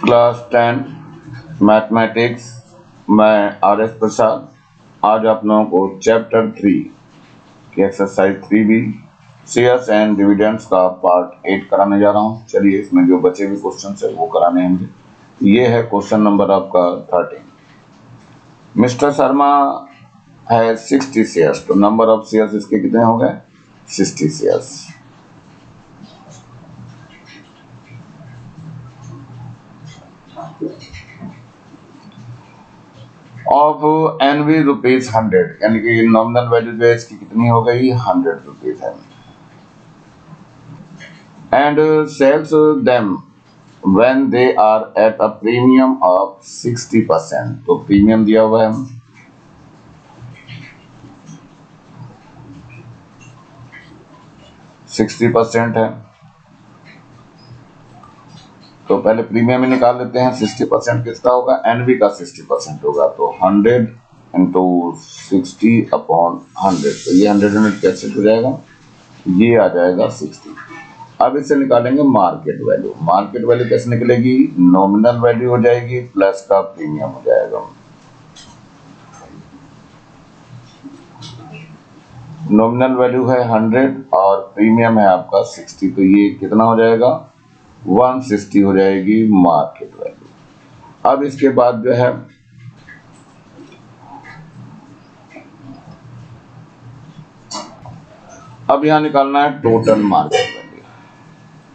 Class 10 mathematics. मैं RS प्रसाद। आज आप लोगों को चैप्टर 3 की exercise 3B shares and dividends का पार्ट 8 कराने जा रहा हूँ। चलिए इसमें जो बचे हुए क्वेश्चन है वो कराने होंगे। ये है क्वेश्चन नंबर आपका 13। मिस्टर शर्मा है 60 शेयर्स, तो नंबर ऑफ शेयर्स इसके कितने हो गए? 60 शेयर्स। ऑफ NV रुपीज 100, यानी कि नॉमिनल वैल्यू जो है इसकी कितनी हो गई? 100 रुपीज है। And sells them when they are at a premium of 60%, तो प्रीमियम दिया हुआ है 60% है, तो पहले प्रीमियम ही निकाल लेते हैं। 60% किसका होगा? NV का 60% होगा, तो 100 इंटू 60/100, तो ये 100 कैसे हो जाएगा? ये आ जाएगा 60। अब इससे निकालेंगे मार्केट वैल्यू। मार्केट वैल्यू कैसे निकलेगी? नॉमिनल वैल्यू हो जाएगी प्लस का प्रीमियम हो जाएगा। नॉमिनल वैल्यू है 100 और प्रीमियम है आपका 60, तो ये कितना हो जाएगा? 160 हो जाएगी मार्केट वैल्यू। अब इसके बाद जो है अब यहां निकालना है total market value.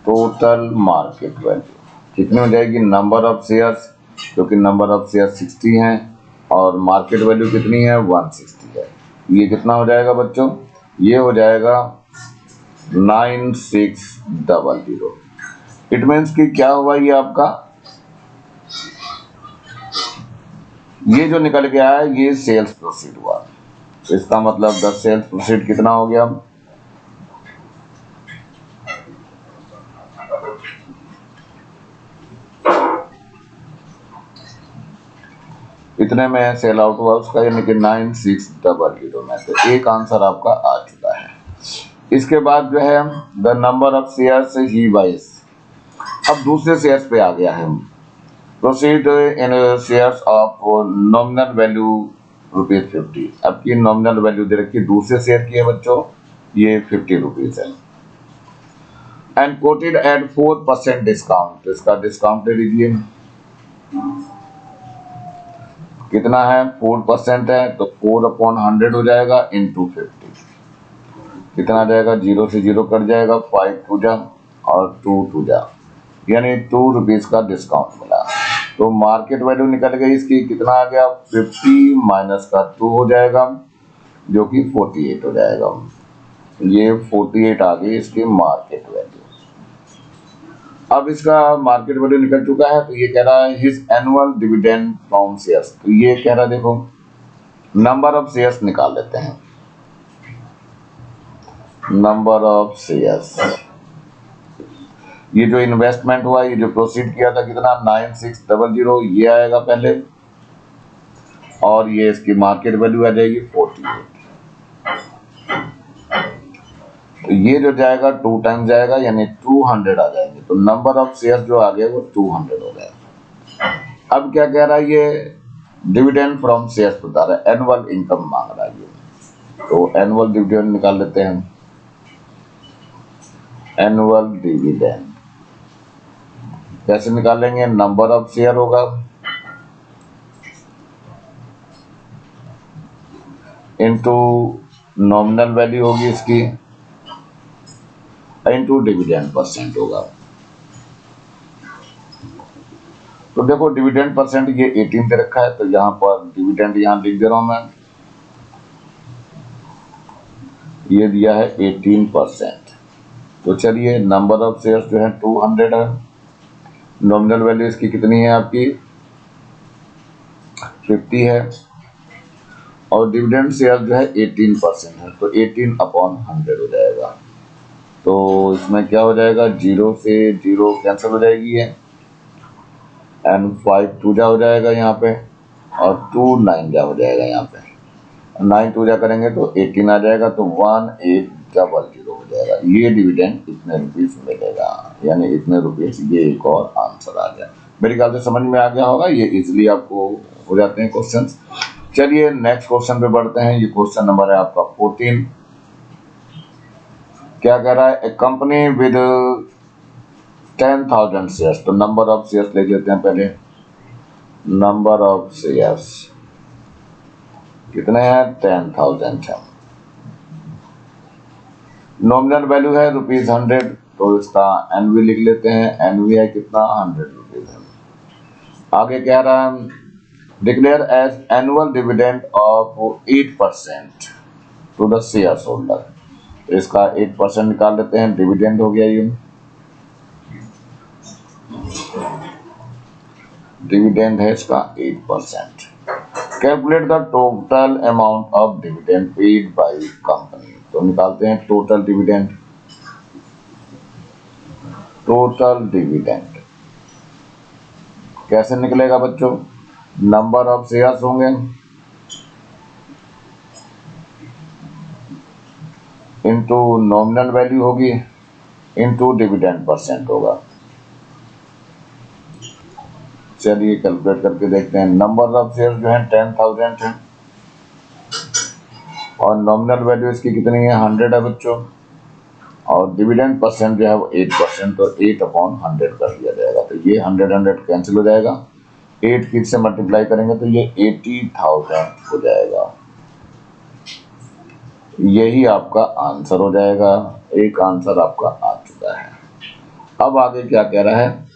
Total market value कितनी हो जाएगी? नंबर ऑफ शेयर्स, क्योंकि नंबर ऑफ शेयर्स 60 हैं और मार्केट वैल्यू कितनी है? 160 है। ये कितना हो जाएगा बच्चों? ये हो जाएगा 9600। इट मीन्स कि क्या हुआ ये आपका, ये जो निकल के आया ये सेल्स प्रोसीड हुआ। तो इसका मतलब 10 सेल्स प्रोसीड कितना हो गया? इतने में सेल आउट हुआ उसका, यानी कि 9600 में। तो एक आंसर आपका आ चुका है। इसके बाद जो है the number of shares he wise. अब दूसरे शेयर्स पे आ गया है। Proceed in shares of nominal value ₹50। अब की नॉमिनल वैल्यू दे रखी दूसरे शेयर की है बच्चों, ये 50 रुपीज है। एंड कोटेड एट 4% डिस्काउंट, तो इसका डिस्काउंट दे दीजिए। कितना है? 4% है, तो 4/100 हो जाएगा इंटू 50। कितना आ जाएगा? 0 से 0 कट जाएगा, 5 टू जा और 2 टू जा, यानी 2 रुपीज का डिस्काउंट मिला। तो मार्केट वैल्यू निकल गई इसकी, कितना आ गया? 50 माइनस का 2 हो जाएगा, जो कि 48 हो जाएगा। ये 48 आ गई इसकी मार्केट वैल्यू। अब इसका मार्केट वैल्यू निकल चुका है, तो ये कह रहा है his annual dividend from shares. तो ये कह रहा है, देखो नंबर ऑफ शेयर्स निकाल लेते हैं। नंबर ऑफ शेयर्स, ये जो इन्वेस्टमेंट हुआ, ये जो प्रोसीड किया था कितना? 9600, ये आएगा पहले, और ये इसकी मार्केट वैल्यू आ जाएगी 48। तो ये जो जाएगा 2 टाइम जाएगा, यानी 200 आ जाएंगे। तो नंबर ऑफ शेयर्स जो आ गए वो 200 हो गए। अब क्या कह रहा है ये? डिविडेंड फ्रॉम शेयर्स बता रहा है, एनुअल इनकम मांग रहा है ये। तो एनुअल डिविडेंड निकाल लेते हैं। एनुअल डिविडेंड कैसे निकालेंगे? नंबर ऑफ शेयर होगा इनटू नॉमिनल वैल्यू होगी इसकी, इनटू डिविडेंड परसेंट होगा। तो देखो डिविडेंड परसेंट ये 18 दे रखा है, तो यहाँ पर डिविडेंड यहाँ लिख दे रहा हूं मैं, ये दिया है 18%। तो चलिए नंबर ऑफ शेयर्स जो है 200 है, नॉमिनल वैल्यू इसकी कितनी है आपकी? 50 है, और डिविडेंड शेयर जो है 18% है, तो 18/100 हो जाएगा। तो इसमें क्या हो जाएगा? 0 से 0 कैंसिल हो जाएगी है, एंड 5 टू जा हो जाएगा यहाँ पे, और 2 9 जा हो जाएगा यहाँ पे। 9 टू जा करेंगे तो 18 आ जाएगा, तो 1800 हो जाएगा। ये डिविडेंड इतने रुपीज मिलेगा, यानी इतने रुपीज। ये एक और आंसर आ गया। मेरे ख्याल से समझ में आ गया होगा, ये इजीली आपको हो जाते हैं क्वेश्चंस। चलिए नेक्स्ट क्वेश्चन पे बढ़ते हैं। ये क्वेश्चन नंबर है आपका 14। क्या कह रहा है, ए कंपनी विद 10,000 शेयर्स। तो नंबर ऑफ शेयर्स ले लेते हैं पहले। नंबर ऑफ शेयर्स कितने हैं, 10,000 है। नॉमिनल वैल्यू है ₹100, तो इसका एनवी लिख लेते हैं। एनवी है कितना, 100 रुपीज है। आगे कह रहा है, declare as annual dividend of 8% to the share holder. तो इसका 8% निकाल लेते हैं, डिविडेंड हो गया ये। डिविडेंड है इसका 8%। Calculate the total amount of dividend paid by company. तो निकालते हैं टोटल डिविडेंड। टोटल डिविडेंड कैसे निकलेगा बच्चों, नंबर ऑफ शेयर्स होंगे इनटू नॉमिनल वैल्यू होगी इनटू डिविडेंड परसेंट होगा। चलिए कैलकुलेट करके देखते हैं। नंबर ऑफ शेयर जो है 10,000 है और नॉमिनल वैल्यू इसकी कितनी है, 100 है बच्चों। और डिविडेंड परसेंट जो है वो 8%, तो 8/100 कर दिया जाएगा। तो ये 100 कैंसिल हो जाएगा, 8 की से मल्टीप्लाई करेंगे तो ये 80,000 हो जाएगा। यही आपका आंसर हो जाएगा। एक आंसर आपका आ चुका है। अब आगे क्या कह रहा है,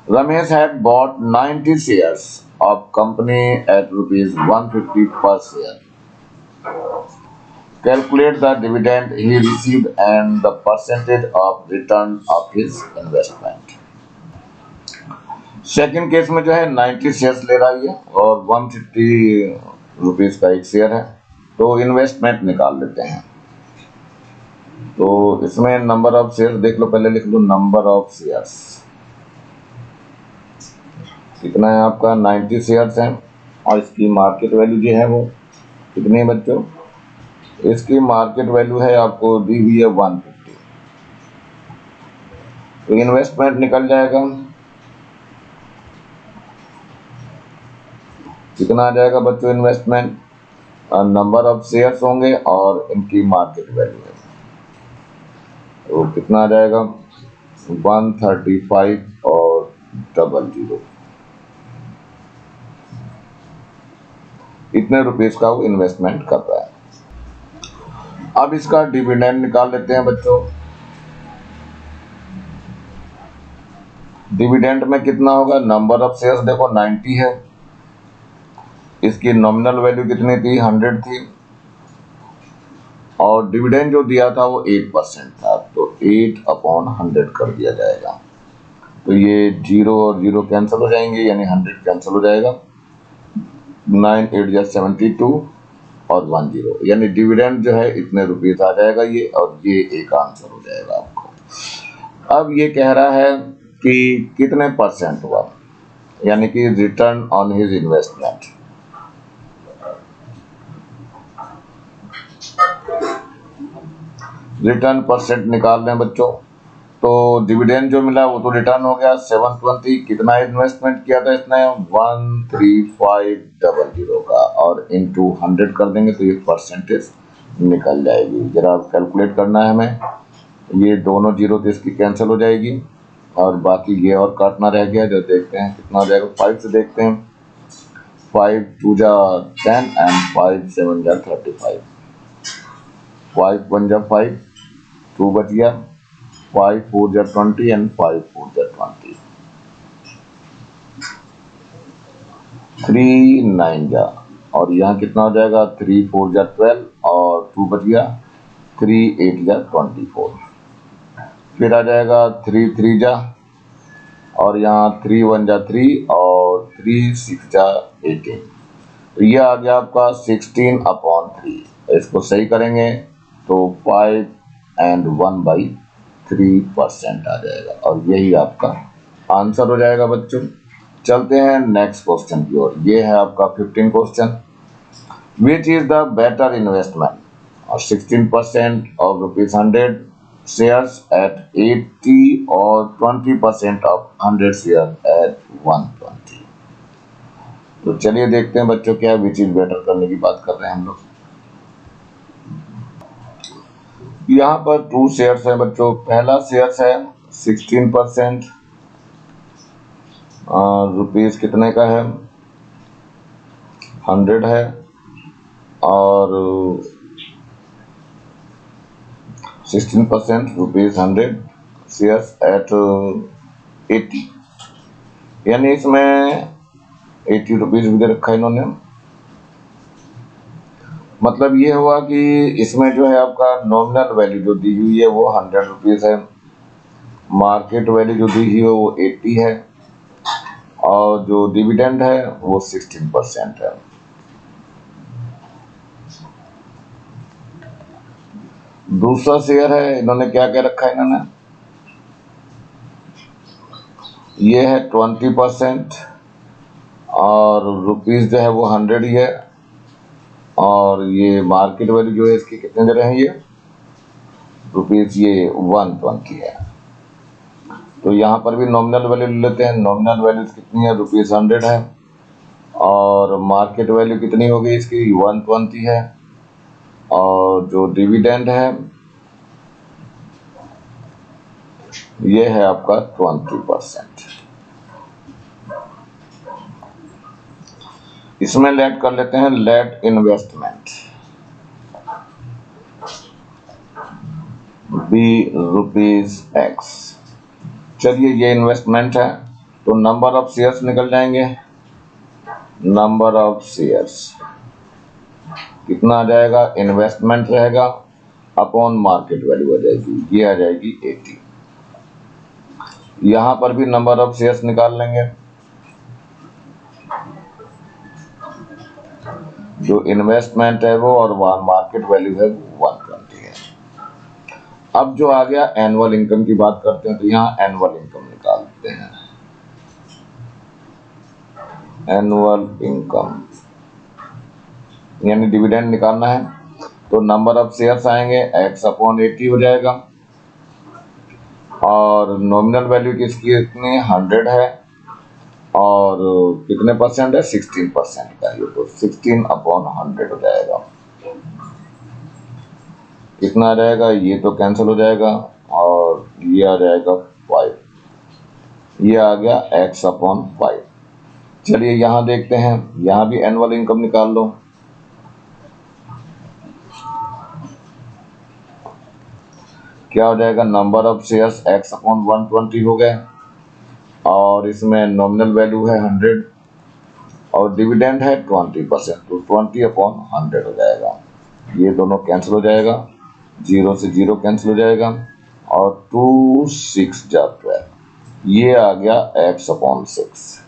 Ramesh had bought 90 shares of company at ₹150 per share. Calculate the dividend he received and the percentage of return of his investment. Second case में जो है 90 शेयर्स ले रही है और 150 रुपीज का एक शेयर है। तो इन्वेस्टमेंट निकाल लेते हैं। तो इसमें नंबर ऑफ शेयर्स देख लो, पहले लिख लो नंबर ऑफ शेयर्स कितना है आपका, 90 शेयर्स हैं। और इसकी मार्केट वैल्यू जो है वो कितनी है बच्चों, इसकी मार्केट वैल्यू है आपको दी हुई है 150। तो इन्वेस्टमेंट निकल जाएगा, कितना आ जाएगा बच्चों इन्वेस्टमेंट, नंबर ऑफ शेयर्स होंगे और इनकी मार्केट वैल्यू है। तो कितना आ जाएगा, 135 और 00 इतने रुपीस का वो इन्वेस्टमेंट कर रहा है। अब इसका डिविडेंड निकाल लेते हैं बच्चों। डिविडेंड में कितना होगा, नंबर ऑफ शेयर्स देखो 90 है, इसकी नॉमिनल वैल्यू कितनी थी, 100 थी, और डिविडेंड जो दिया था वो 8% था। तो 8/100 कर दिया जाएगा। तो ये 0 और 0 कैंसिल हो जाएंगे, यानी 100 कैंसिल हो जाएगा। 9 8 या 72 और 10, यानी डिविडेंड जो है इतने रुपीस आ जाएगा ये, और ये एक आंसर हो जाएगा आपको। अब ये कह रहा है कि कितने परसेंट हुआ, यानी कि return on his investment. Return percent निकाल लें बच्चों। तो डिविडेंड जो मिला वो तो रिटर्न हो गया 720। कितना इन्वेस्टमेंट किया था इसने, 13500 का, और इनटू 100 कर देंगे तो ये परसेंटेज निकल जाएगी। जरा कैलकुलेट करना है हमें। ये दोनों जीरो तो इसकी कैंसिल हो जाएगी और बाकी ये और काटना रह गया, जो देखते हैं कितना हो जाएगा। 5 से देखते हैं, 5 2 जा 10 एंड 5 7 जा 35, 5 1 जा 5, 2 बच गया, 5 4 जा 20 एंड 5 4 जा 20, 3 9 जा, और यहाँ कितना हो जाएगा, 3 4 जा 12 और 2 बच गया, 3 8 जा 24। फिर आ जाएगा 3 3 जा, और यहाँ 3 1 जा 3 और 3 6 जा 18। तो ये आ गया आपका 16/3। इसको सही करेंगे तो 5 and 1/3% आ जाएगा, और यही आपका आंसर हो जाएगा बच्चों। चलते हैं नेक्स्ट क्वेश्चन की ओर। ये है आपका 15 question. Which is the better investment, और 16% ऑफ ₹100 शेयर्स एट 80 और 20% ऑफ 100 शेयर एट 120। तो चलिए देखते हैं बच्चों क्या विच इज बेटर करने की बात कर रहे हैं हम लोग। यहाँ पर 2 शेयर्स है बच्चों। पहला शेयर्स है 16%, रुपीज कितने का है, 100 है, और 16% रुपीज 100 शेयर्स एट 80, यानी इसमें 80 रुपीज भी दे रखा है इन्होंने। मतलब ये हुआ कि इसमें जो है आपका नॉमिनल वैल्यू जो दी हुई है वो 100 रुपीज है, मार्केट वैल्यू जो दी हुई है वो 80 है, और जो डिविडेंड है वो 16% है। दूसरा शेयर है, इन्होंने क्या क्या रखा है इन्होंने, ये है 20%, और रुपीज जो है वो 100 ही है, और ये मार्केट वैल्यू जो है इसकी कितने दे रहे हैं, ये रुपीज ये 120 है। तो यहाँ पर भी नॉमिनल वैल्यू ले लेते हैं। नॉमिनल वैल्यू कितनी है, रुपीज 100 है, और मार्केट वैल्यू कितनी होगी इसकी 120 है, और जो डिविडेंड है ये है आपका 20%। इसमें लेट कर लेते हैं, let investment be rupees X. चलिए ये इन्वेस्टमेंट है, तो नंबर ऑफ शेयर्स निकल जाएंगे। नंबर ऑफ शेयर्स कितना आ जाएगा, इन्वेस्टमेंट रहेगा अपॉन मार्केट वैल्यू आ जाएगी, ये आ जाएगी 80। यहां पर भी नंबर ऑफ शेयर्स निकाल लेंगे। जो इन्वेस्टमेंट है वो और मार्केट वैल्यू है वो 120 है। अब जो आ गया एनुअल इनकम की बात करते हैं, तो यहाँ एनुअल इनकम निकालते हैं। एनुअल इनकम यानी डिविडेंड निकालना है, तो नंबर ऑफ शेयर्स आएंगे x अपॉन 80 हो जाएगा, और नॉमिनल वैल्यू किसकी इतनी 100 है, और कितने परसेंट है 16% का, ये तो 16 अपॉन 100 हो जाएगा। कितना आ जाएगा, ये तो कैंसिल हो जाएगा, और ये आ जाएगा 5, ये आ गया x अपॉन 5। चलिए यहाँ देखते हैं, यहाँ भी एनुअल इनकम निकाल लो। क्या हो जाएगा, number of shares x upon 120 हो गए, और इसमें नॉमिनल वैल्यू है 100, और डिविडेंड है 20%, तो 20 अपॉन 100 हो जाएगा। ये दोनों कैंसिल हो जाएगा, 0 से 0 कैंसिल हो जाएगा, और 2 6 जा 12, ये आ गया x अपॉन 6।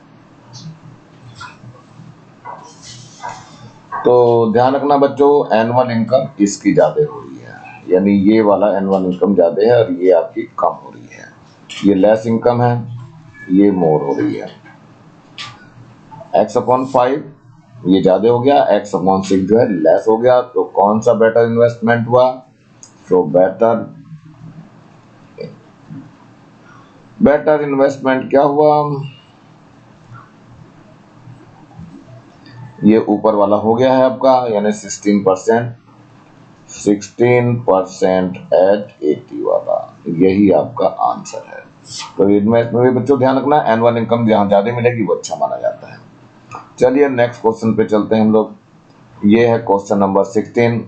तो ध्यान रखना बच्चों, एनुअल इनकम इसकी ज्यादा हो रही है, यानी ये वाला एनुअल इनकम ज्यादा है और ये आपकी कम हो रही है। ये लेस इनकम है, ये मोर हो रही है। x अपॉन 5 ये ज्यादा हो गया, x अपॉन 6 जो है लेस हो गया। तो कौन सा बेटर इन्वेस्टमेंट हुआ, तो बेटर इन्वेस्टमेंट क्या हुआ, ये ऊपर वाला हो गया है आपका, यानी 16% एट 80 वाला, यही आपका आंसर है। तो इन्वेस्टमेंट बच्चों ध्यान रखना, एनुअल इनकम जहां ज्यादा मिलेगी वो अच्छा माना जाता है। चलिए नेक्स्ट क्वेश्चन पे चलते हैं हम लोग। ये है question number 16।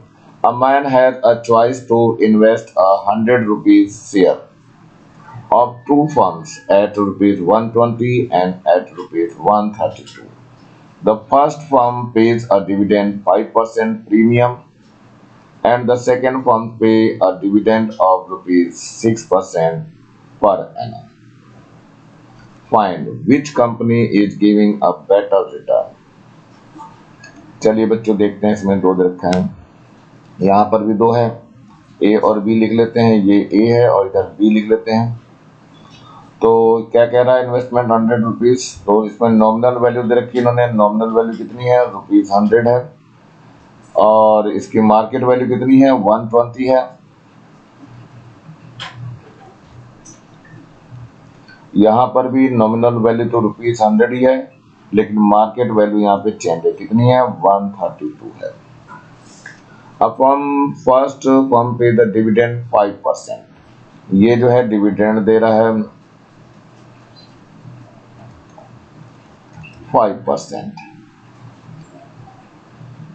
A man has a choice to invest 100 rupees share of 2 firms at rupees 120 and at rupees 132. The first firm pays a dividend 5% premium and the second firm pay a dividend of rupees 6% per annum. Find which company is giving a better return. चलिए बच्चों देखते हैं, इसमें दो दे रखा है, यहाँ पर भी दो है, ए और बी लिख लेते हैं, ये ए है और इधर बी लिख लेते हैं। तो क्या कह रहा है, इन्वेस्टमेंट 100 रुपीज, तो इसमें नॉमिनल वैल्यू दे रखी इन्होंने, नॉमिनल वैल्यू कितनी है रुपीज 100 है, और इसकी मार्केट वैल्यू कितनी है 120 है, यहाँ पर भी नॉमिनल वैल्यू तो ₹100 ही है, लेकिन मार्केट वैल्यू यहाँ पे चेंज है, कितनी है, 132 है। अब first firm pay the dividend 5%, ये जो है डिविडेंड दे रहा है 5%,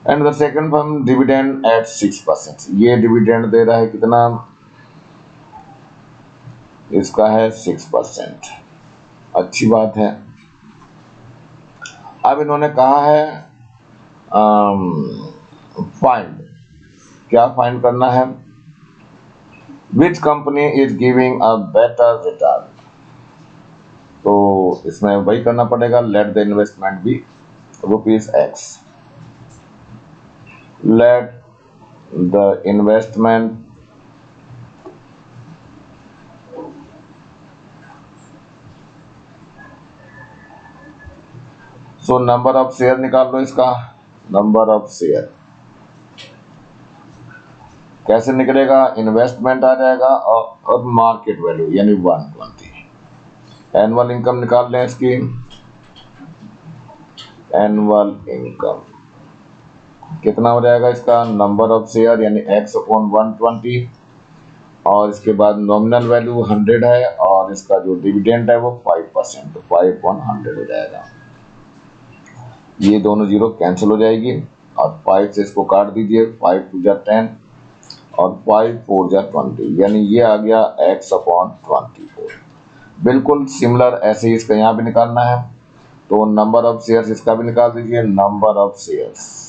and the second firm dividend at 6%, ये डिविडेंड दे रहा है कितना, इसका है 6%। अच्छी बात है। अब इन्होंने कहा है फाइंड, क्या फाइंड करना है, which company is giving a better return, तो इसमें वही करना पड़ेगा, let the investment be ₹X, let the investment so number of share निकाल लो, इसका नंबर ऑफ शेयर कैसे निकलेगा, इन्वेस्टमेंट आ जाएगा और मार्केट वैल्यू यानी 120। एनुअल इनकम निकाल लें इसकी, एनुअल इनकम कितना हो जाएगा, इसका नंबर ऑफ शेयर यानी X/120, और इसके बाद नॉमिनल वैल्यू 100 है, और इसका जो डिविडेंड है वो 5%, तो 5/100 हो जाएगा। ये दोनों जीरो कैंसिल हो जाएगी, और 5 से इसको काट दीजिए, 5 2 जा 10 और 5 4 जा 20, यानी ये आ गया X/24। बिल्कुल सिमिलर ऐसे ही इसका यहाँ भी निकालना है, तो नंबर ऑफ शेयर्स इसका भी निकाल दीजिए, नंबर ऑफ शेयर्स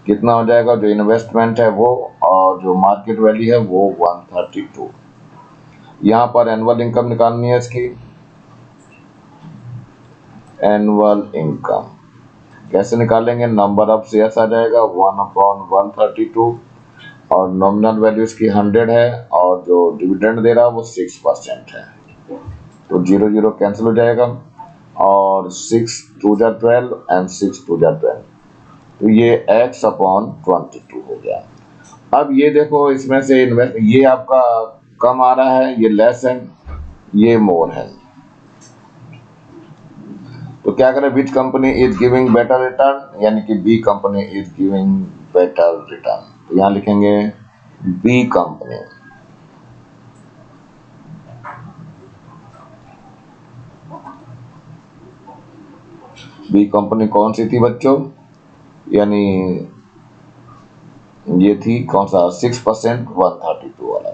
कितना हो जाएगा, जो इन्वेस्टमेंट है वो और जो मार्केट वैल्यू है वो 132। यहाँ पर एनुअल इनकम निकालनी है इसकी, एनुअल इनकम कैसे निकालेंगे, नंबर ऑफ शेयर्स आ जाएगा 1/132, और नॉमिनल वैल्यू इसकी 100 है, और जो डिविडेंड दे रहा है वो 6% है, तो 0 0 कैंसिल हो जाएगा, और 6 2 जा 12 एंड 6 2 जा 12, तो ये X/22 हो गया। अब ये देखो, इसमें से इन्वेस्ट ये आपका कम आ रहा है, ये लेस है, ये मोर है, तो क्या करें, which company is giving better return, यानी कि B company is giving better return, तो यहाँ लिखेंगे बी कंपनी। बी कंपनी कौन सी थी बच्चों, यानी ये थी कौन सा, 6% 132 वाला।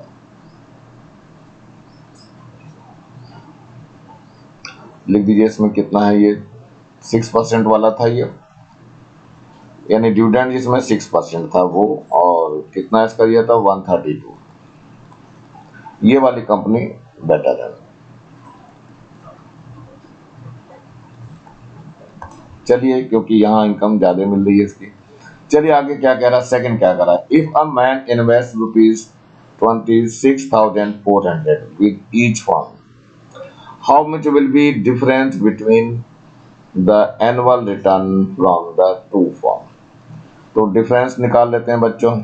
लिख दीजिए इसमें कितना है, ये 6% वाला था ये, यानी डिविडेंड जिसमें 6% था वो, और कितना इसका दिया था 132, ये वाली कंपनी बेटर है। चलिए, क्योंकि यहाँ इनकम ज्यादा मिल रही है इसकी। चलिए आगे क्या कह रहा है, सेकंड क्या कह रहा है, if a man invest ₹26,400 with each firm, how much will be difference between the annual return from the two firm, तो डिफरेंस निकाल लेते हैं बच्चों।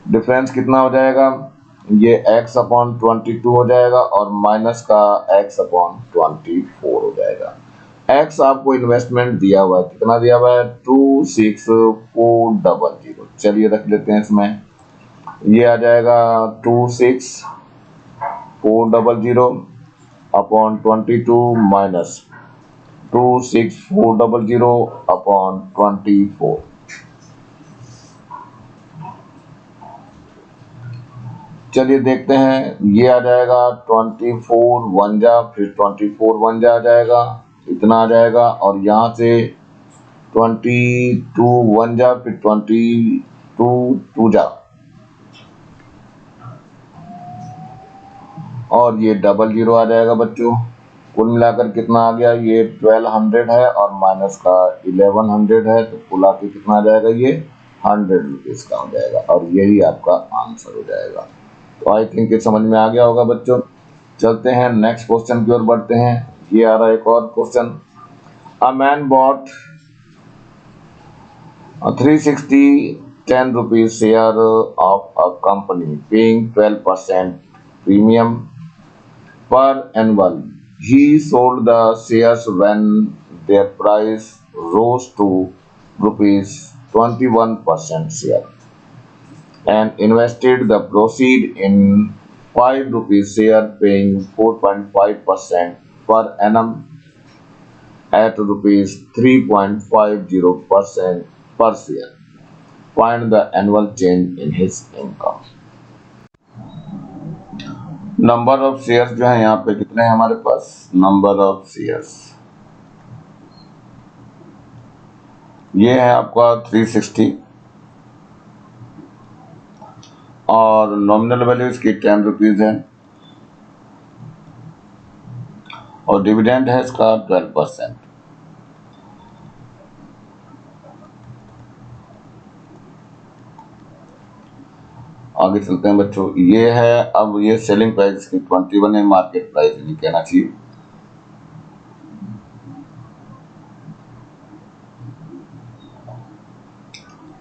डिफरेंस कितना हो जाएगा, ये X/22 हो जाएगा, और माइनस का X/24 हो जाएगा। X आपको इन्वेस्टमेंट दिया हुआ है, कितना दिया हुआ है, 26400, चलिए रख लेते हैं इसमें, ये आ जाएगा 26400 अपॉन 22 माइनस 26400 अपॉन 24, चलिए देखते हैं, ये आ जाएगा 24 1 जा, फिर 24 1 जा आ जाएगा, इतना आ जाएगा, और यहाँ से 22 1 जा, फिर 22 2 जा, और ये 00 आ जाएगा बच्चों। कुल मिलाकर कितना आ गया, ये 1200 है, और माइनस का 1100 है, तो कुल आके कितना आ जाएगा, ये ₹100 का हो जाएगा, और यही आपका आंसर हो जाएगा। तो आई थिंक ये समझ में आ गया होगा बच्चों। चलते हैं नेक्स्ट क्वेश्चन की ओर बढ़ते हैं। ये आ रहा है एक और question, a man bot 360 10 rupees share of a company paying 12% premium per annum. He sold the shares when their price rose to rupees 21 percent share and invested the proceed in 5 rupees share paying 4.5% per annum at rupees 3.50% per share. Find the annual change in his income. Number of shares जो है यहाँ पे कितने हैं हमारे पास? Number of shares ये है आपका 360 और नॉमिनल वैल्यू इसकी 10 रुपीज है और डिविडेंड है इसका 12%। आगे चलते हैं बच्चों। ये है अब ये सेलिंग प्राइस इसकी 21 है, मार्केट प्राइस ये कहना चाहिए।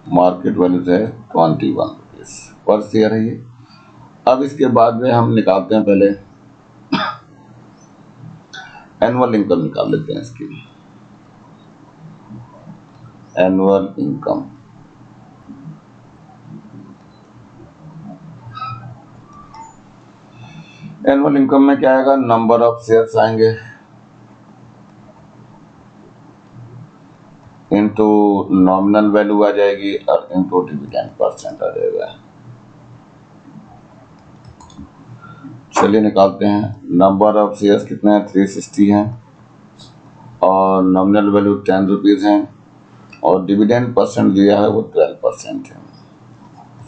मार्केट वैल्यू है 21 रुपीज पर शेयर है ये। अब इसके बाद में हम निकालते हैं, पहले एनुअल इनकम निकाल लेते हैं इसकी। एनुअल इनकम एनुअल इनकम में क्या आएगा? नंबर ऑफ शेयर्स आएंगे इनटू नॉमिनल वैल्यू आ जाएगी और इनटू डिविडेंड परसेंट आ जाएगा। चलिए निकालते हैं। नंबर ऑफ शेयर्स कितने हैं? 360 हैं और नॉमिनल वैल्यू 10 रुपीज है और डिविडेंड परसेंट दिया है वो 12% है।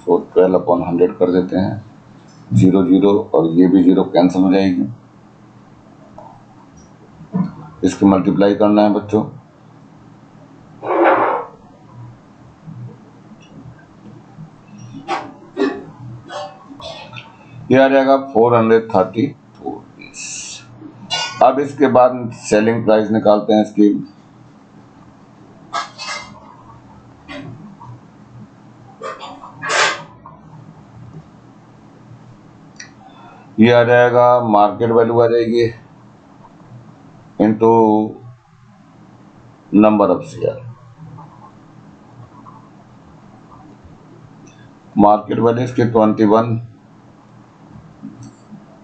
तो 12/100 कर देते हैं, 0 0 और ये भी 0 कैंसिल हो जाएगी। इसकी मल्टीप्लाई करना है बच्चों। ये आ जाएगा 432 रुपीज। अब इसके बाद सेलिंग प्राइस निकालते हैं इसकी। ये आ जाएगा मार्केट वैल्यू आ जाएगी into number of share. Market value इसके 21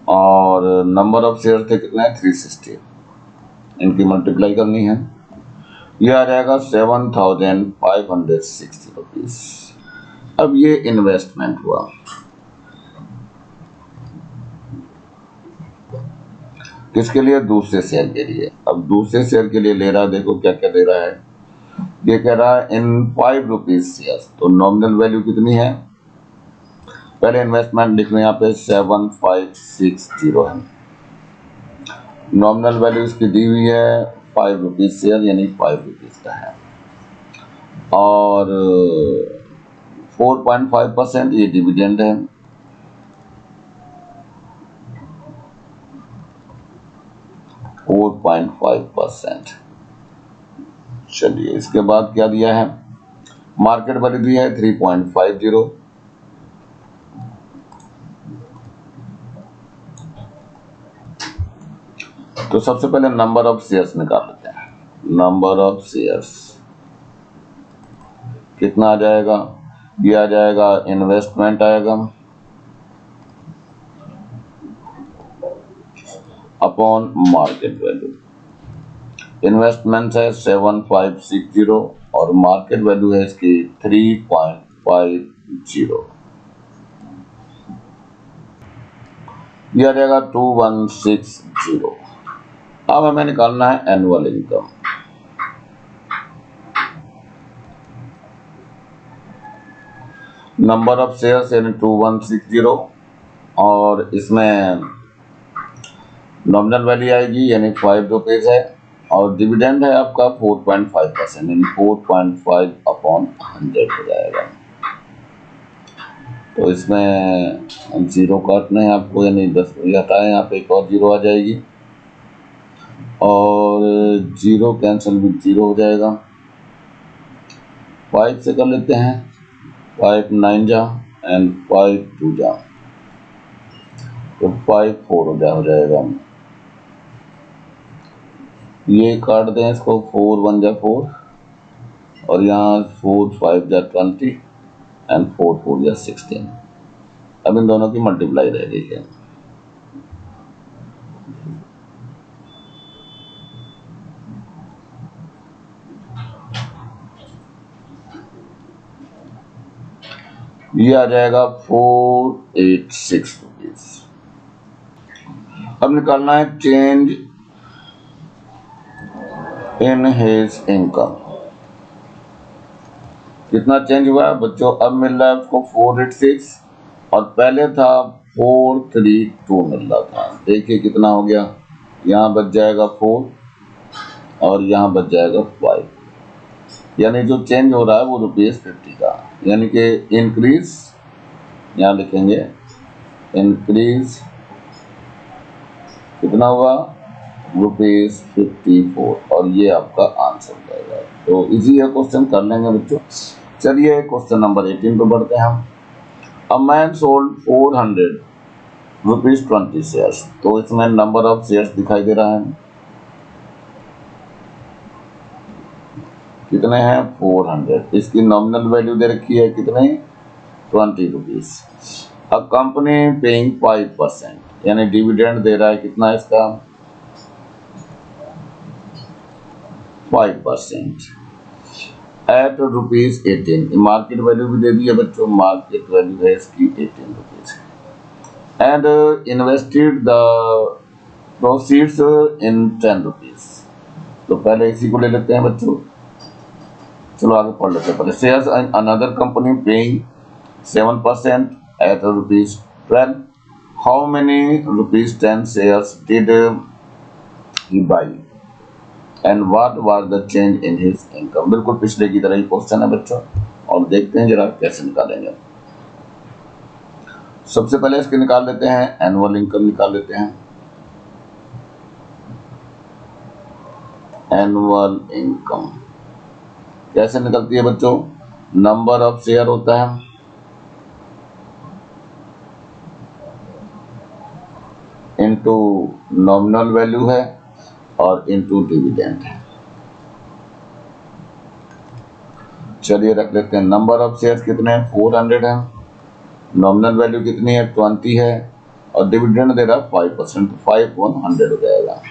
और नंबर ऑफ शेयर थे कितने? 360। इनकी मल्टीप्लाई करनी है। ये आ जाएगा 7560 रुपीज। अब ये इन्वेस्टमेंट हुआ। किसके लिए? दूसरे शेयर के लिए। अब दूसरे शेयर के लिए ले रहा है, देखो क्या क्या दे रहा है। ये कह रहा है इन 5 रुपीज शेयर। तो नॉमिनल वैल्यू कितनी है? पहले इन्वेस्टमेंट लिख लो यहाँ पे 7560 है। नॉमिनल वैल्यू इसकी दी हुई है 5 रुपीज शेयर यानी 5 रुपीज का है और 4.5% ये डिविडेंड है। चलिए इसके बाद क्या दिया है? मार्केट वैल्यू दिया है 3.50। तो सबसे पहले नंबर ऑफ शेयर्स निकाल लेते हैं। नंबर ऑफ शेयर्स कितना आ जाएगा? ये आ जाएगा इन्वेस्टमेंट आएगा अपॉन मार्केट वैल्यू। इन्वेस्टमेंट है 7560 और मार्केट वैल्यू है इसकी 3.50। यह आ जाएगा 2160। अब हमें निकालना है annual income. Number of shares यानी 2160 और इसमें नॉमिनल वैल्यू आएगी यानी 5 रुपीज है और डिविडेंड है आपका 4.5% यानी 4.5/100 हो जाएगा। तो इसमें 0 काटने हैं आपको यानी 10 हटाए, यहाँ पे एक और 0 आ जाएगी और 0 कैंसिल भी 0 हो जाएगा। 5 से कर लेते हैं 5 9 जा एंड 5 2 जा, तो 5 4 हो जाएगा। ये काट दें इसको, 4 1 जा 4 और यहाँ 4 5 जा 20 एंड 4 4 जा 16। अब इन दोनों की मल्टीप्लाई रह गई है। ये आ जाएगा 486 रुपीज। अब निकालना है चेंज इन हिज इनकम। कितना चेंज हुआ है बच्चों? अब मिल रहा है उसको 486 और पहले था 432 मिल रहा था। देखिए कितना हो गया, यहाँ बच जाएगा 4 और यहाँ बच जाएगा 5, यानी जो चेंज हो रहा है वो ₹50 का, यानी कि इंक्रीज, यहाँ लिखेंगे इंक्रीज कितना हुआ ₹54 और ये आपका आंसर हो जाएगा। तो इजी है क्वेश्चन, कर लेंगे बच्चों। चलिए क्वेश्चन नंबर 18 पे बढ़ते हैं हम। A man sold 400 rupees 20 shares. तो इसमें नंबर ऑफ शेयर्स दिखाई दे रहा है, कितने हैं 400। इसकी नॉमिनल वैल्यू दे रखी है कितने 20 रुपीज। अब कंपनी पेइंग 5%, यानी डिविडेंड दे रहा है कितना इसका 5% एट ₹18। मार्केट वैल्यू भी दे दी है बच्चों, मार्केट वैल्यू है इसकी 18 rupees. And invested the proceeds in 10 rupees. तो पहले इसी को ले लेते हैं बच्चों, चलो आगे पढ़ लेते हैं। पहले shares another company paying 7% at ₹12। How many ₹10 shares did he buy and what was the change in his income. बिल्कुल पिछले की तरह ही क्वेश्चन है बच्चों, और देखते हैं जरा कैसे निकालेंगे। सबसे पहले इसके निकाल लेते हैं, एनुअल इनकम निकाल लेते हैं। एनुअल इनकम कैसे निकलती है बच्चों? नंबर ऑफ शेयर होता है इनटू नॉमिनल वैल्यू है और इनटू डिविडेंड है। चलिए रख लेते हैं, नंबर ऑफ शेयर्स कितने हैं 400 है, नॉमिनल वैल्यू कितनी है 20 है और डिविडेंड दे रहा है 5%, तो 5/100 हो जाएगा।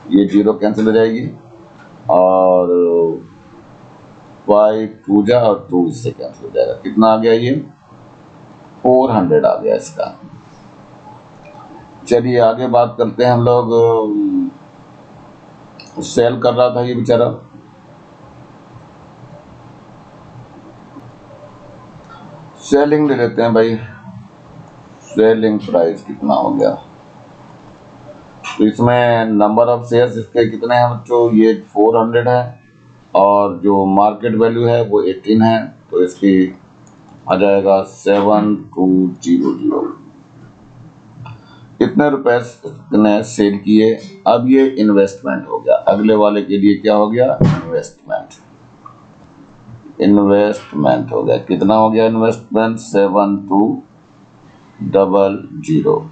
ये 0 कैंसिल हो जाएगी और 5 2 जा और 2 इससे कैंसिल हो जाएगा। कितना आ गया ये 400 आ गया इसका। चलिए आगे बात करते हैं हम लोग। सेल कर रहा था ये बेचारा, सेलिंग ले लेते हैं भाई, सेलिंग प्राइस कितना हो गया। तो इसमें नंबर ऑफ शेयर्स इसके कितने हैं बच्चों, ये 400 है और जो मार्केट वैल्यू है वो 18 है, तो इसकी आ जाएगा 7200। इतने रुपए ने सेल किए। अब ये इन्वेस्टमेंट हो गया, अगले वाले के लिए क्या हो गया इन्वेस्टमेंट। इन्वेस्टमेंट हो गया, कितना हो गया इन्वेस्टमेंट 7200।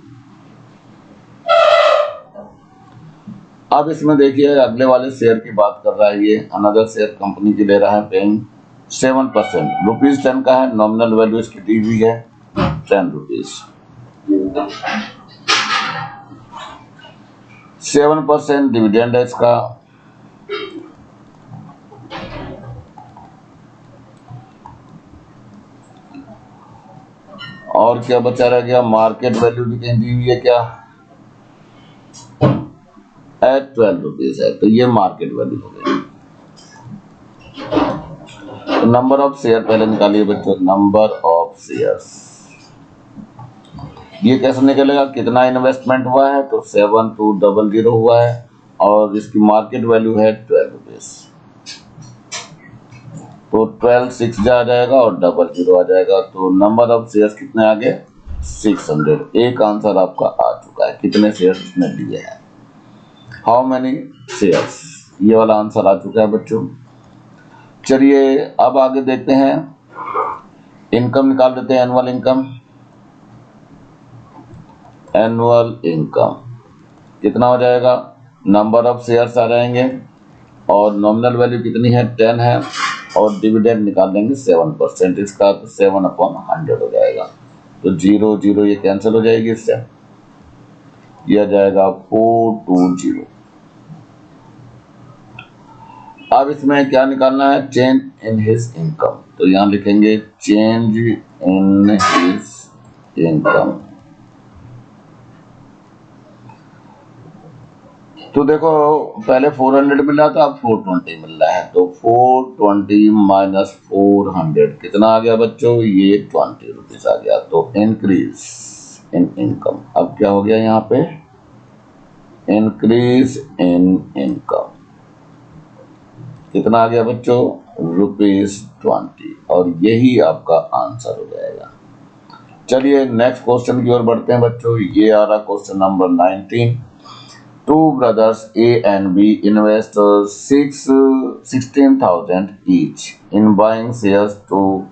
अब इसमें देखिए अगले वाले शेयर की बात कर रहा है, ये अनदर शेयर कंपनी की ले रहा है पेइंग 7%, ₹10 का है, नॉमिनल वैल्यू इसकी दी हुई है 10 रुपीज। 7% डिविडेंड है इसका, और क्या बचा रह गया, मार्केट वैल्यू भी कहीं दी हुई है क्या एट 12 रुपीज है, तो ये मार्केट वैल्यू हो गई। तो नंबर ऑफ शेयर पहले निकालिए बच्चों, नंबर ऑफ शेयर्स ये कैसे निकलेगा, कितना इन्वेस्टमेंट हुआ है, तो 7200 हुआ है और इसकी मार्केट वैल्यू है 12 रुपीज, तो 12 6 जा जाएगा और 00 आ जाएगा। तो नंबर ऑफ शेयर्स कितने आ गए 600। एक आंसर आपका आ चुका है, कितने शेयर्स इसने लिए हैं, हाउ मेनी शेयर्स, ये वाला आंसर आ चुका है बच्चों। चलिए अब आगे देखते हैं इनकम निकाल देते हैं, एनुअल इनकम। एनुअल इनकम कितना हो जाएगा, नंबर ऑफ शेयर्स आ जाएंगे और नॉमिनल वैल्यू कितनी है 10 है और डिविडेंड निकाल देंगे 7%, इसका तो 7/100 हो जाएगा। तो 0 0 ये कैंसिल हो जाएगी, इससे यह जाएगा 420। अब इसमें क्या निकालना है, चेंज इन हिज इनकम। तो यहाँ लिखेंगे चेंज इन हिज इनकम। तो देखो पहले 400 मिल रहा था, अब 420 मिल रहा है। तो 420 माइनस 400 कितना आ गया बच्चों, ये 20 रुपीज आ गया। तो इंक्रीज इन इनकम, अब क्या हो गया यहाँ पे, इंक्रीज इन इनकम कितना आ गया बच्चों, ₹20, और यही आपका आंसर हो जाएगा। चलिए नेक्स्ट क्वेश्चन की ओर बढ़ते हैं बच्चों। ये आ रहा question number 19। Two brothers A and B invest 16,000 each in buying shares to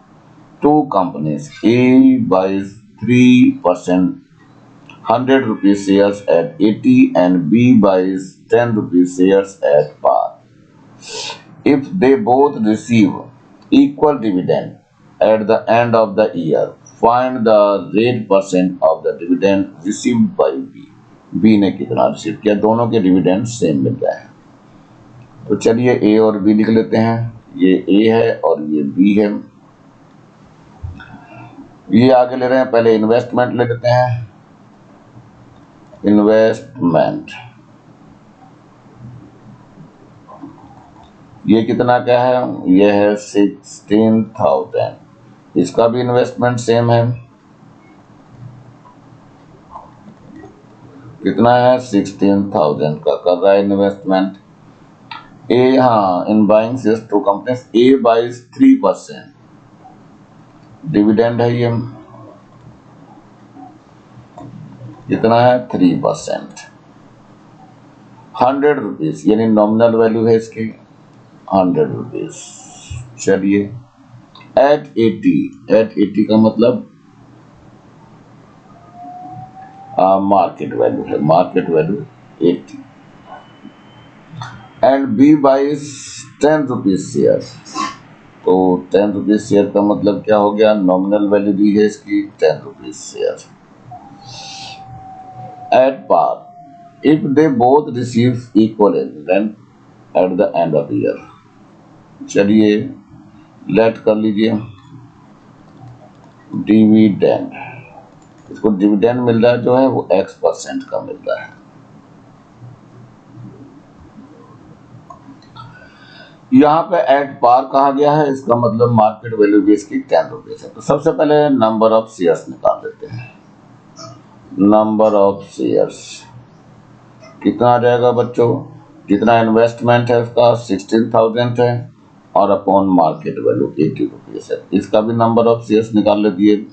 two companies. A buys 3% 100 rupees shares at 80 and B buys 10 rupees shares at par. If they both receive equal dividend at the end of the year, find the rate percent of the dividend received by B. B ने कितना receive किया, दोनों के dividend same मिल रहे हैं। तो चलिए ए और बी लिख लेते हैं। ये ए है और ये बी है। ये आगे ले रहे हैं, पहले इन्वेस्टमेंट ले लेते हैं। इन्वेस्टमेंट ये कितना क्या है, ये है 16,000। इसका भी इन्वेस्टमेंट सेम है, कितना है 16,000 का कर रहा है इन्वेस्टमेंट। ए हाँ, in buying shares two companies, A buys 3%, dividend है ये कितना है 3%, 100 रुपीज, यानी नॉमिनल वैल्यू है इसकी 100 रुपीज। चलिए एट 80 का मतलब मार्केट वैल्यू है, market value 80। And B buys 10 rupees share, तो 10 रुपीज शेयर का मतलब क्या हो गया, नॉमिनल वैल्यू दी है इसकी 10 rupees share at par. If they both receive equal dividend at the end of year. चलिए लेट कर लीजिए डिविडेंड, इसको डिविडेंड मिल रहा है जो है वो X% का मिल रहा है। यहाँ पे एट पार कहा गया है, इसका मतलब मार्केट वैल्यू भी इसकी 10 रुपीज है। तो सबसे पहले नंबर ऑफ शेयर्स निकाल देते हैं। नंबर ऑफ शेयर्स कितना आ जाएगा बच्चों, जितना इन्वेस्टमेंट है उसका 16,000 है और अपॉन मार्केट वैल्यू 80 रुपीज है। इसका भी नंबर ऑफ शेयर्स निकाल लेते।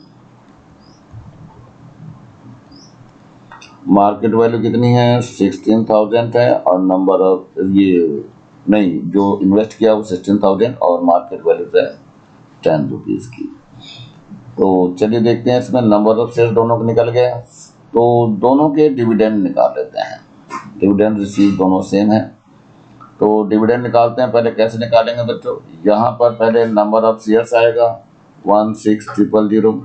मार्केट वैल्यू कितनी है 16,000 है और नंबर ऑफ ये नहीं, जो इन्वेस्ट किया वो 16,000 और मार्केट वैल्यू है 10 रुपीज की। तो चलिए देखते हैं इसमें नंबर ऑफ शेयर दोनों को निकल गया, तो दोनों के डिविडेंड निकाल लेते हैं। डिविडेंड रिसीव दोनों सेम है, तो डिविडेंड निकालते हैं। पहले कैसे निकालेंगे बच्चों, यहाँ पर पहले नंबर ऑफ शेयर्स आएगा 16,000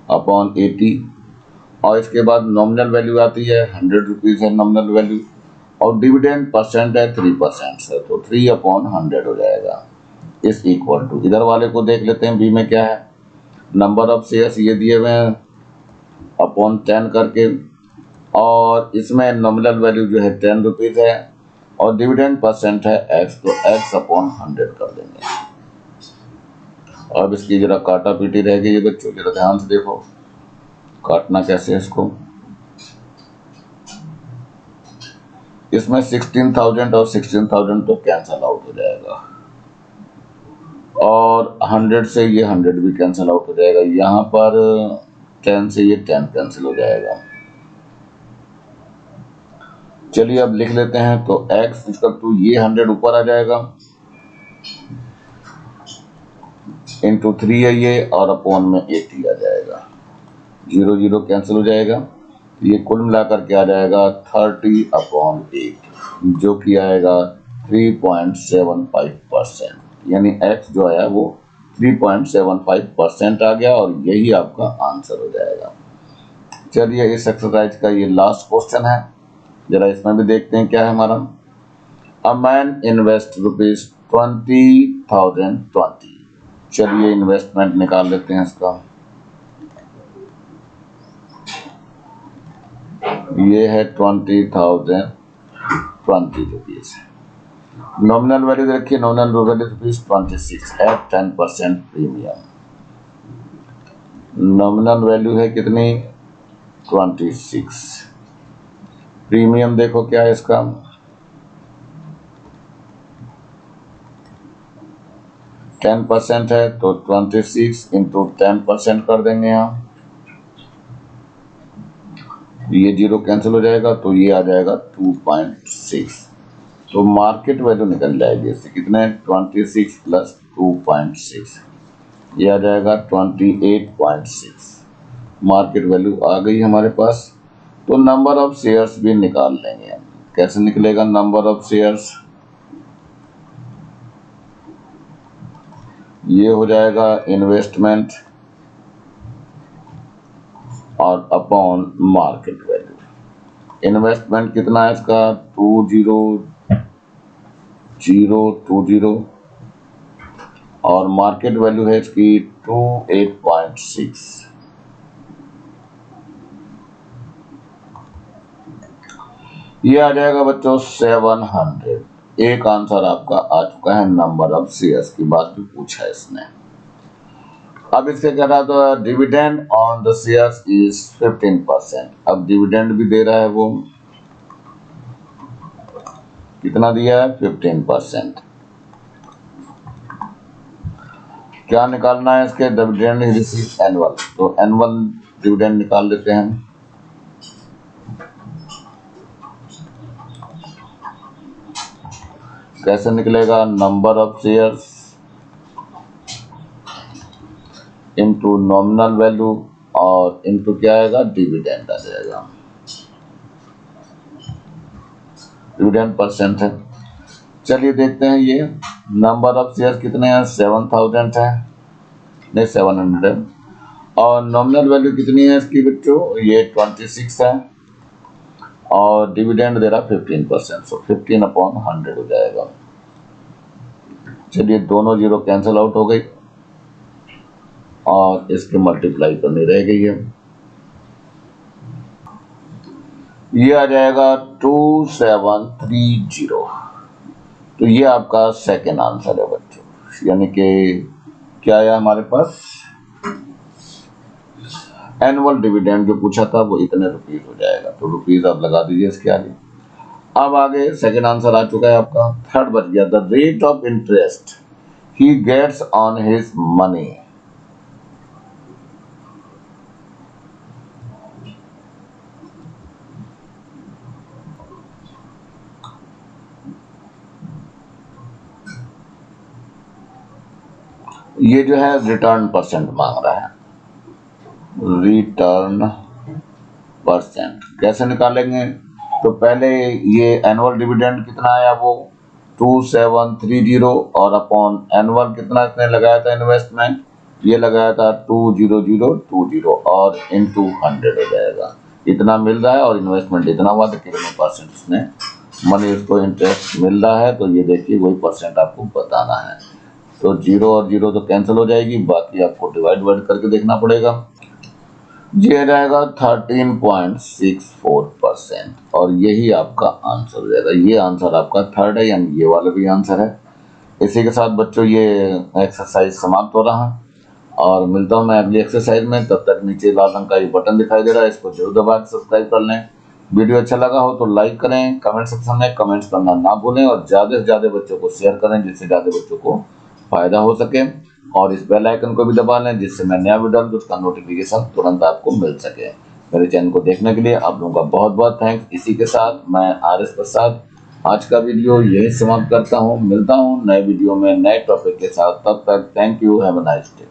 अपॉन 80 और इसके बाद नॉमिनल वैल्यू आती है 100 रुपीज है नॉमिनल वैल्यू और डिविडेंड परसेंट है 3% से, तो 3/100 हो जाएगा। इस इक्वल टू, इधर वाले को देख लेते हैं बी में क्या है, नंबर ऑफ शेयर्स ये दिए हुए हैं अपॉन 10 करके और इसमें नॉमिनल वैल्यू जो है 10 रुपीज है और डिविडेंड परसेंट है X, तो X/100 कर देंगे। अब इसकी जरा काटा पीटी रह गई है बच्चों, जरा ध्यान से देखो काटना कैसे है इसको। इसमें 16,000 और 16,000 तो कैंसल आउट हो जाएगा और 100 से ये 100 भी कैंसल आउट हो जाएगा। यहाँ पर 10 से ये 10 कैंसिल हो जाएगा। चलिए अब लिख लेते हैं, तो X तो ये 100 ऊपर आ जाएगा इंटू 3 है ये, और अपॉन में 80 आ जाएगा, 0 0 कैंसिल हो जाएगा, ये कुल मिलाकर के आ जाएगा 30/8, जो कि आएगा 3.75%, यानी x जो आया वो 3.75% आ गया, और यही आपका आंसर हो जाएगा। चलिए इस एक्सरसाइज का ये लास्ट क्वेश्चन है, जरा इसमें भी देखते हैं क्या है हमारा। A man invest ₹20,020। चलिए इन्वेस्टमेंट निकाल लेते हैं इसका। ये है 20,020 रुपीज। नॉमिनल वैल्यू देखिए, नॉमिनल वैल्यू ₹26 है, 10% प्रीमियम। नॉमिनल वैल्यू है कितनी? 26। प्रीमियम देखो क्या है इसका, 10% है, तो 26 इंटू 10% कर देंगे हम, ये 0 कैंसिल हो जाएगा, तो ये आ जाएगा 2.6। तो मार्केट वैल्यू निकल जाएगी इससे, कितने? 26 प्लस 2.6, ये आ जाएगा 28.6। मार्केट वैल्यू आ गई हमारे पास। तो नंबर ऑफ शेयर्स भी निकाल लेंगे हम। कैसे निकलेगा नंबर ऑफ शेयर्स? ये हो जाएगा इन्वेस्टमेंट और अपॉन मार्केट वैल्यू। इन्वेस्टमेंट कितना है इसका? 20,020, और मार्केट वैल्यू है इसकी 28.6। ये आ जाएगा बच्चों 700। एक आंसर आपका आ चुका है। नंबर ऑफ शेयर्स की बात भी पूछा है इसने। अब इसके कह रहा था dividend on the shares is 15%। अब डिविडेंड भी दे रहा है वो, कितना दिया है? 15%। क्या निकालना है इसके? डिविडेंड रिसीव एनुअल, तो एनुअल डिविडेंड निकाल लेते हैं। कैसे निकलेगा? Number of shares into nominal value और इनटू क्या आएगा? डिविडेंड आ जाएगा। डिविडेंड परसेंट है। चलिए देखते हैं ये नंबर ऑफ शेयर कितने हैं? 7,000 है, नहीं 700 है। और नॉमिनल वैल्यू कितनी है इसकी बच्चों? ये 26 है, और डिविडेंड दे रहा 15%, सो 15/100 हो जाएगा। चलिए दोनों 0 कैंसिल आउट हो गई, और इसके मल्टीप्लाई करनी रह गई है। ये आ जाएगा 2730। तो ये आपका सेकेंड आंसर है बच्चों, यानी कि क्या आया हमारे पास? एनुअल डिविडेंड जो पूछा था वो इतने रुपीज हो जाएगा, तो रुपीज आप लगा दीजिए इसके आगे। अब आगे सेकेंड आंसर आ चुका है आपका। थर्ड बच गया, the rate of interest he gets on his money. ये जो है रिटर्न परसेंट मांग रहा है, रिटर्न परसेंट। कैसे निकालेंगे? तो पहले ये एनुअल डिविडेंड कितना आया वो 2730, और अपॉन एनुअल कितना इसने लगाया था इन्वेस्टमेंट, ये लगाया था 20020, और इनटू 100 हो जाएगा। इतना मिल रहा है और इन्वेस्टमेंट इतना हुआ, तो कितने परसेंट इसने मनी उसको इंटरेस्ट मिल रहा है, तो ये देखिए वही परसेंट आपको बताना है। तो 0 और 0 तो कैंसिल हो जाएगी, बाकी आपको डिवाइड करके देखना पड़ेगा। ये रहेगा 13.64%, और यही आपका आंसर हो जाएगा। ये आंसर आपका थर्ड है, यानी ये वाला भी आंसर है। इसी के साथ बच्चों ये एक्सरसाइज समाप्त हो रहा है, और मिलता हूँ मैं अगली एक्सरसाइज में। तब तक नीचे लाल रंग का ये बटन दिखाई दे रहा है, इसको जरूर दबा के सब्सक्राइब कर लें। वीडियो अच्छा लगा हो तो लाइक करें, कमेंट सेक्शन में कमेंट्स करना ना भूलें, और ज़्यादा से ज़्यादा बच्चों को शेयर करें, जिससे ज़्यादा बच्चों को फायदा हो सके। और इस बेल आइकन को भी दबा लें, जिससे मैं नया वीडियो डालूं तो उसका नोटिफिकेशन तुरंत आपको मिल सके। मेरे चैनल को देखने के लिए आप लोगों का बहुत बहुत थैंक्स। इसी के साथ मैं RS प्रसाद आज का वीडियो यही समाप्त करता हूँ, मिलता हूँ नए वीडियो में नए टॉपिक के साथ। तब तक thank you, have a nice day.